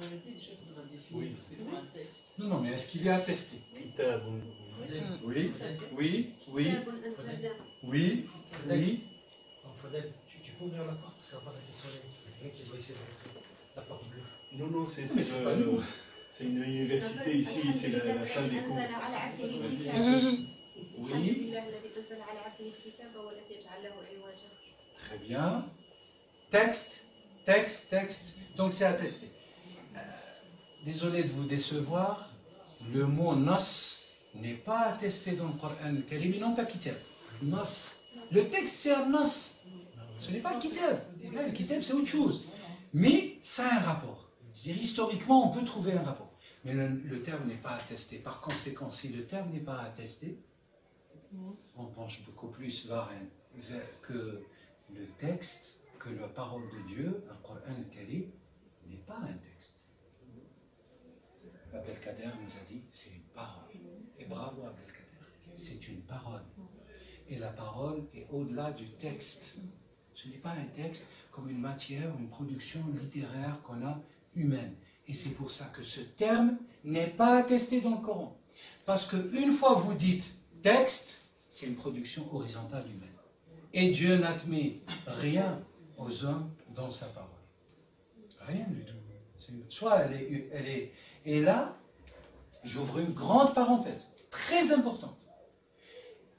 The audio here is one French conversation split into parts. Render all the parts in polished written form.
réalité, déjà, il faudra définir c'est quoi un texte. Non, non, mais est-ce qu'il est attesté? Oui, oui, oui, oui, oui. Donc Fadel, tu peux ouvrir la porte, ça va pas taper sur les quelqu'un qui doit essayer de rentrer. La porte bleue. Non, non, c'est pas nous. C'est une université ici, c'est la salle des cours. Oui. Très bien. Texte, texte, texte. Donc c'est attesté. Désolé de vous décevoir, le mot nos n'est pas attesté dans le Coran al-Karim, non pas kitab. Nos. Le texte c'est un nos. Ce n'est pas kitab. Le kitab c'est autre chose. Mais ça a un rapport. C'est-à-dire historiquement on peut trouver un rapport. Mais le terme n'est pas attesté. Par conséquent, si le terme n'est pas attesté, on pense beaucoup plus vers que le texte, que la parole de Dieu, le Coran al-Karim, n'est pas un texte. Abdelkader nous a dit, c'est une parole. Et bravo Abdelkader, c'est une parole. Et la parole est au-delà du texte. Ce n'est pas un texte comme une matière, une production littéraire qu'on a humaine. Et c'est pour ça que ce terme n'est pas attesté dans le Coran. Parce qu'une fois vous dites texte, c'est une production horizontale humaine. Et Dieu n'admet rien aux hommes dans sa parole. Rien du tout. Soit elle est... Et là, j'ouvre une grande parenthèse, très importante.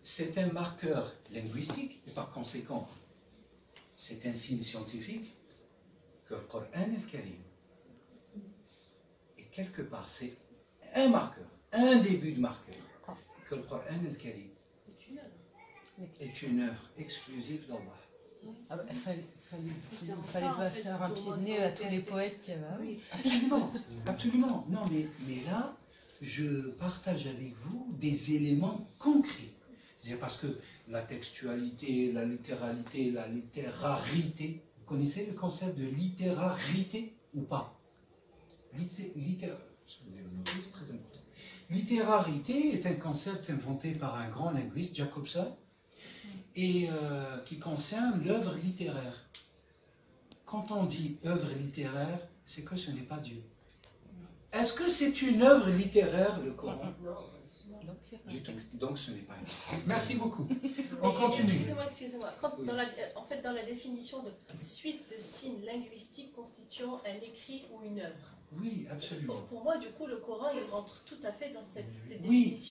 C'est un marqueur linguistique, et par conséquent, c'est un signe scientifique que le Coran al-Karim, et quelque part, c'est un marqueur, un début de marqueur, que le Coran al-Karim est une œuvre exclusive d'Allah. Ah bah, il fallait pas faire un pied de nez à tous les poètes qu'il y avait. Oui, absolument, absolument. Non, mais là, je partage avec vous des éléments concrets. C'est-à-dire parce que la textualité, la littéralité, la littérarité, vous connaissez le concept de littérarité ou pas? C'est très important. Littérarité est un concept inventé par un grand linguiste, Jacobson, et qui concerne l'œuvre littéraire. Quand on dit œuvre littéraire, c'est que ce n'est pas Dieu. Est-ce que c'est une œuvre littéraire, le Coran? Du tout. Donc ce n'est pas une œuvre. Merci beaucoup. On continue. Excusez-moi. En fait, dans la définition de suite de signes linguistiques constituant un écrit ou une œuvre. Oui, absolument. Pour moi, du coup, le Coran, il rentre tout à fait dans cette définition. Oui.